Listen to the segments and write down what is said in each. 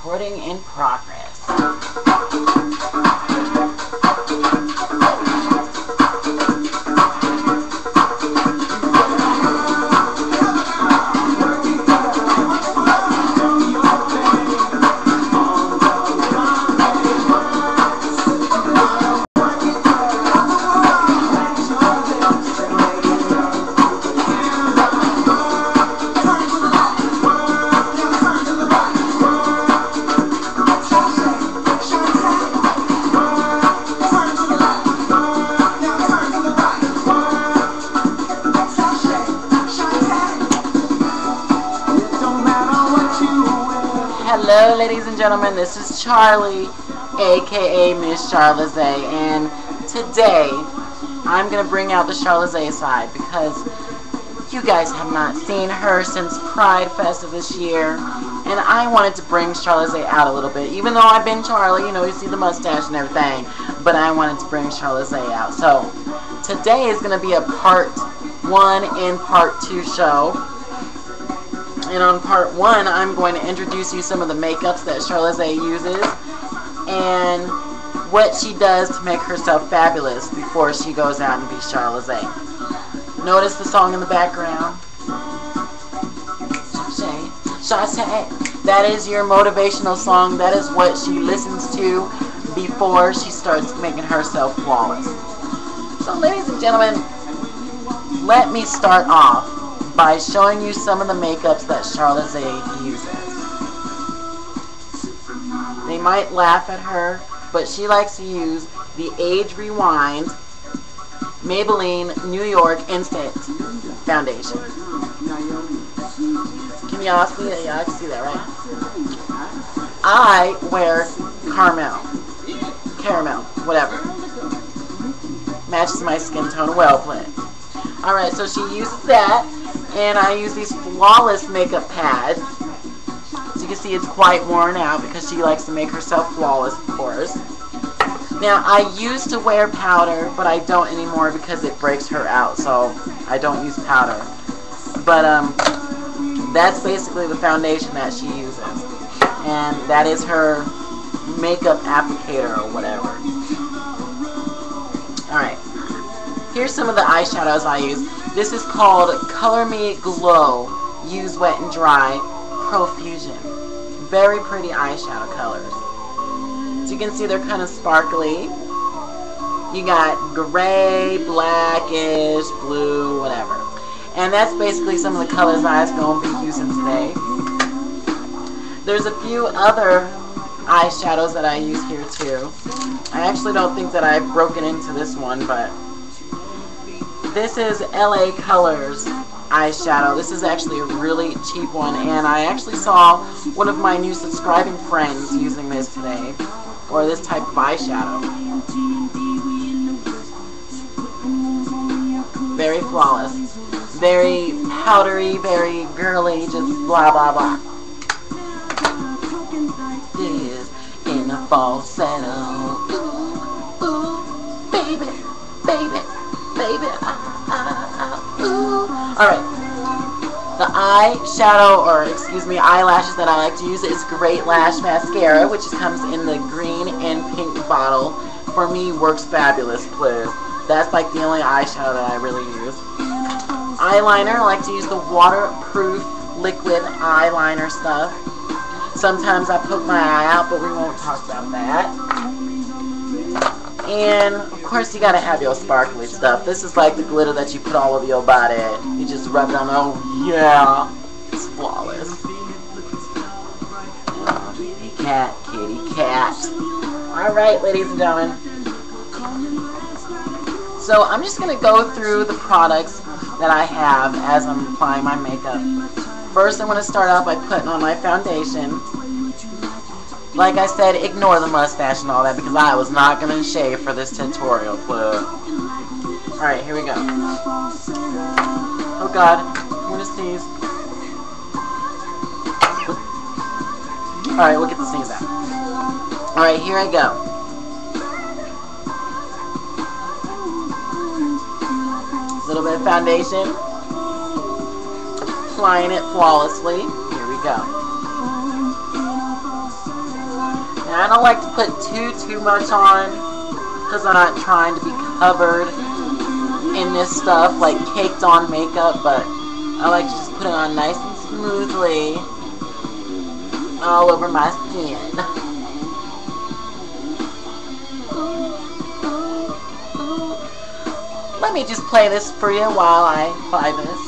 Recording in progress. Hello ladies and gentlemen, this is Charlie, aka Miss Charlazae, and today I'm going to bring out the Charlazae side because you guys have not seen her since Pride Fest of this year, and I wanted to bring Charlazae out a little bit, even though I've been Charlie, you know, you see the mustache and everything, but I wanted to bring Charlazae out. So today is going to be a part 1 and part 2 show. And on part 1, I'm going to introduce you some of the makeups that Charlazae uses and what she does to make herself fabulous before she goes out and be Charlazae. Notice the song in the background. Charlazae. That is your motivational song. That is what she listens to before she starts making herself flawless. So ladies and gentlemen, let me start off by showing you some of the makeups that Charlazae uses. They might laugh at her, but she likes to use the Age Rewind Maybelline New York Instant Foundation. Can y'all see that? Y'all can see that, right? I wear caramel, whatever. Matches my skin tone well played. Alright, so she uses that. And I use these flawless makeup pads. As you can see, it's quite worn out because she likes to make herself flawless, of course. Now, I used to wear powder, but I don't anymore because it breaks her out, so I don't use powder. But that's basically the foundation that she uses. And that is her makeup applicator or whatever. Alright. Here's some of the eyeshadows I use. This is called Color Me Glow, Use Wet and Dry, Profusion. Very pretty eyeshadow colors. As you can see, they're kind of sparkly. You got gray, blackish, blue, whatever. And that's basically some of the colors I was going to be using today. There's a few other eyeshadows that I use here too. I actually don't think that I've broken into this one, but this is LA Colors eyeshadow. This is actually a really cheap one, and I actually saw one of my new subscribing friends using this today, or this type of eyeshadow. Very flawless. Very powdery, very girly, just blah blah blah. This in a falsetto. Ooh, ooh, baby, baby. Baby, Alright, the eyeshadow, or excuse me, eyelashes that I like to use is Great Lash Mascara, which comes in the green and pink bottle. For me, works fabulous, please. That's like the only eyeshadow that I really use. Eyeliner, I like to use the waterproof liquid eyeliner stuff. Sometimes I poke my eye out, but we won't talk about that. And, of course, you gotta have your sparkly stuff. This is like the glitter that you put all over your body. You just rub it on, oh yeah, it's flawless. Kitty cat, kitty cat. Alright, ladies and gentlemen. So, I'm just gonna go through the products that I have as I'm applying my makeup. First, I'm gonna start out by putting on my foundation. Like I said, ignore the mustache and all that because I was not going to shave for this tutorial. Alright, here we go. Oh god, I'm going to sneeze. Alright, we'll get the sneeze out. Alright, here I go. A little bit of foundation. Applying it flawlessly. Here we go. Now, I don't like to put too much on, because I'm not trying to be covered in this stuff, like caked on makeup, but I like to just put it on nice and smoothly all over my skin. Let me just play this for you while I apply this.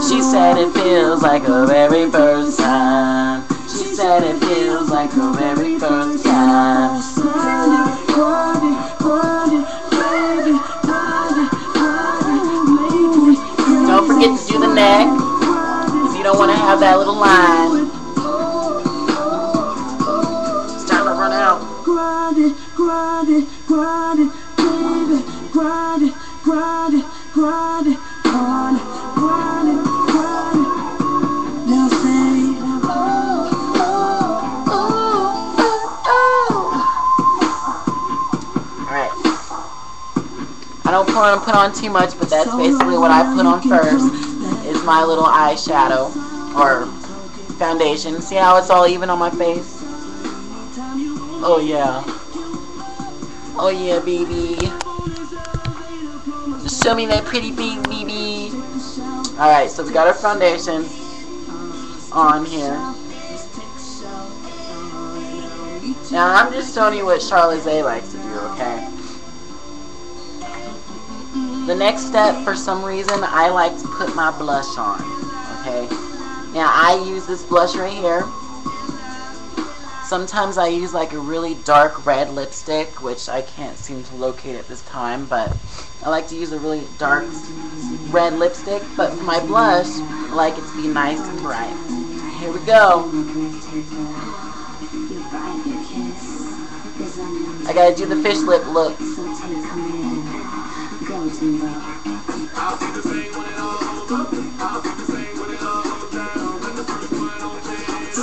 She said it feels like her very first time. She said it feels like her very first time. Don't forget to do the neck, if you don't want to have that little line. It's time to run out. Grind it, grind it, grind it, baby. Grind it, grind it, grind it, grind it, grind it. I don't want to put on too much, but that's basically what I put on first, is my little eyeshadow, or foundation. See how it's all even on my face? Oh yeah. Oh yeah, baby. Just show me that pretty baby. Alright, so we got our foundation on here. Now, I'm just showing you what Charlazae likes to do, okay? The next step, for some reason, I like to put my blush on, okay? Now, I use this blush right here. Sometimes I use like a really dark red lipstick, which I can't seem to locate at this time, but I like to use a really dark red lipstick. But for my blush, I like it to be nice and bright. Here we go. I gotta do the fish lip look.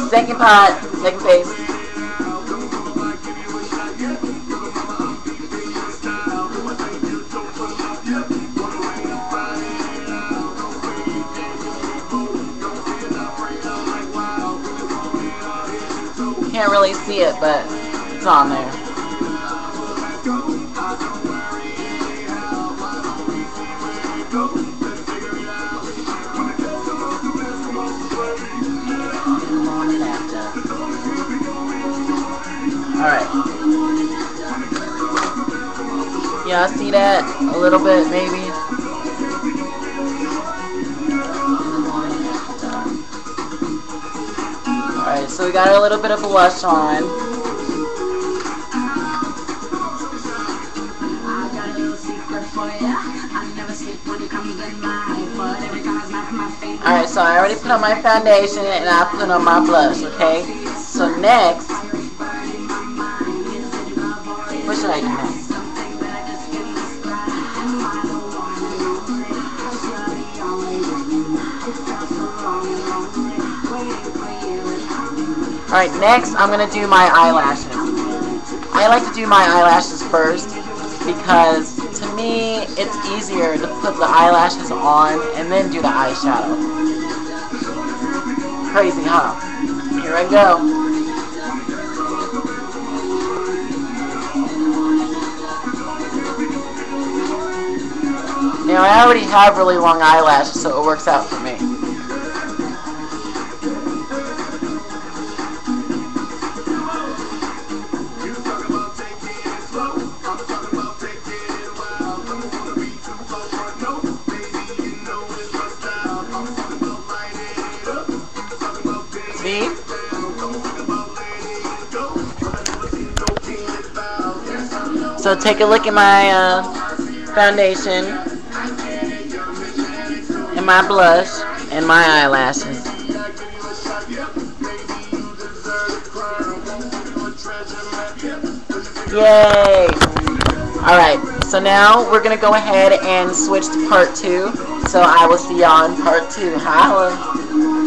Second pot, second face. Can't really see it, but it's on there. Alright. Yeah, I see that a little bit, maybe. Alright, so we got a little bit of blush on. Alright, so I already put on my foundation and I put on my blush, okay? So next, what should I do next? Alright, next I'm going to do my eyelashes. I like to do my eyelashes first because to me it's easier to put the eyelashes on and then do the eyeshadow. Crazy, huh? Here I go. Now I already have really long eyelashes, so it works out for me. See? So take a look at my foundation, and my blush, and my eyelashes. Yay! Alright, so now we're going to go ahead and switch to part 2. So I will see y'all in part 2. Holla!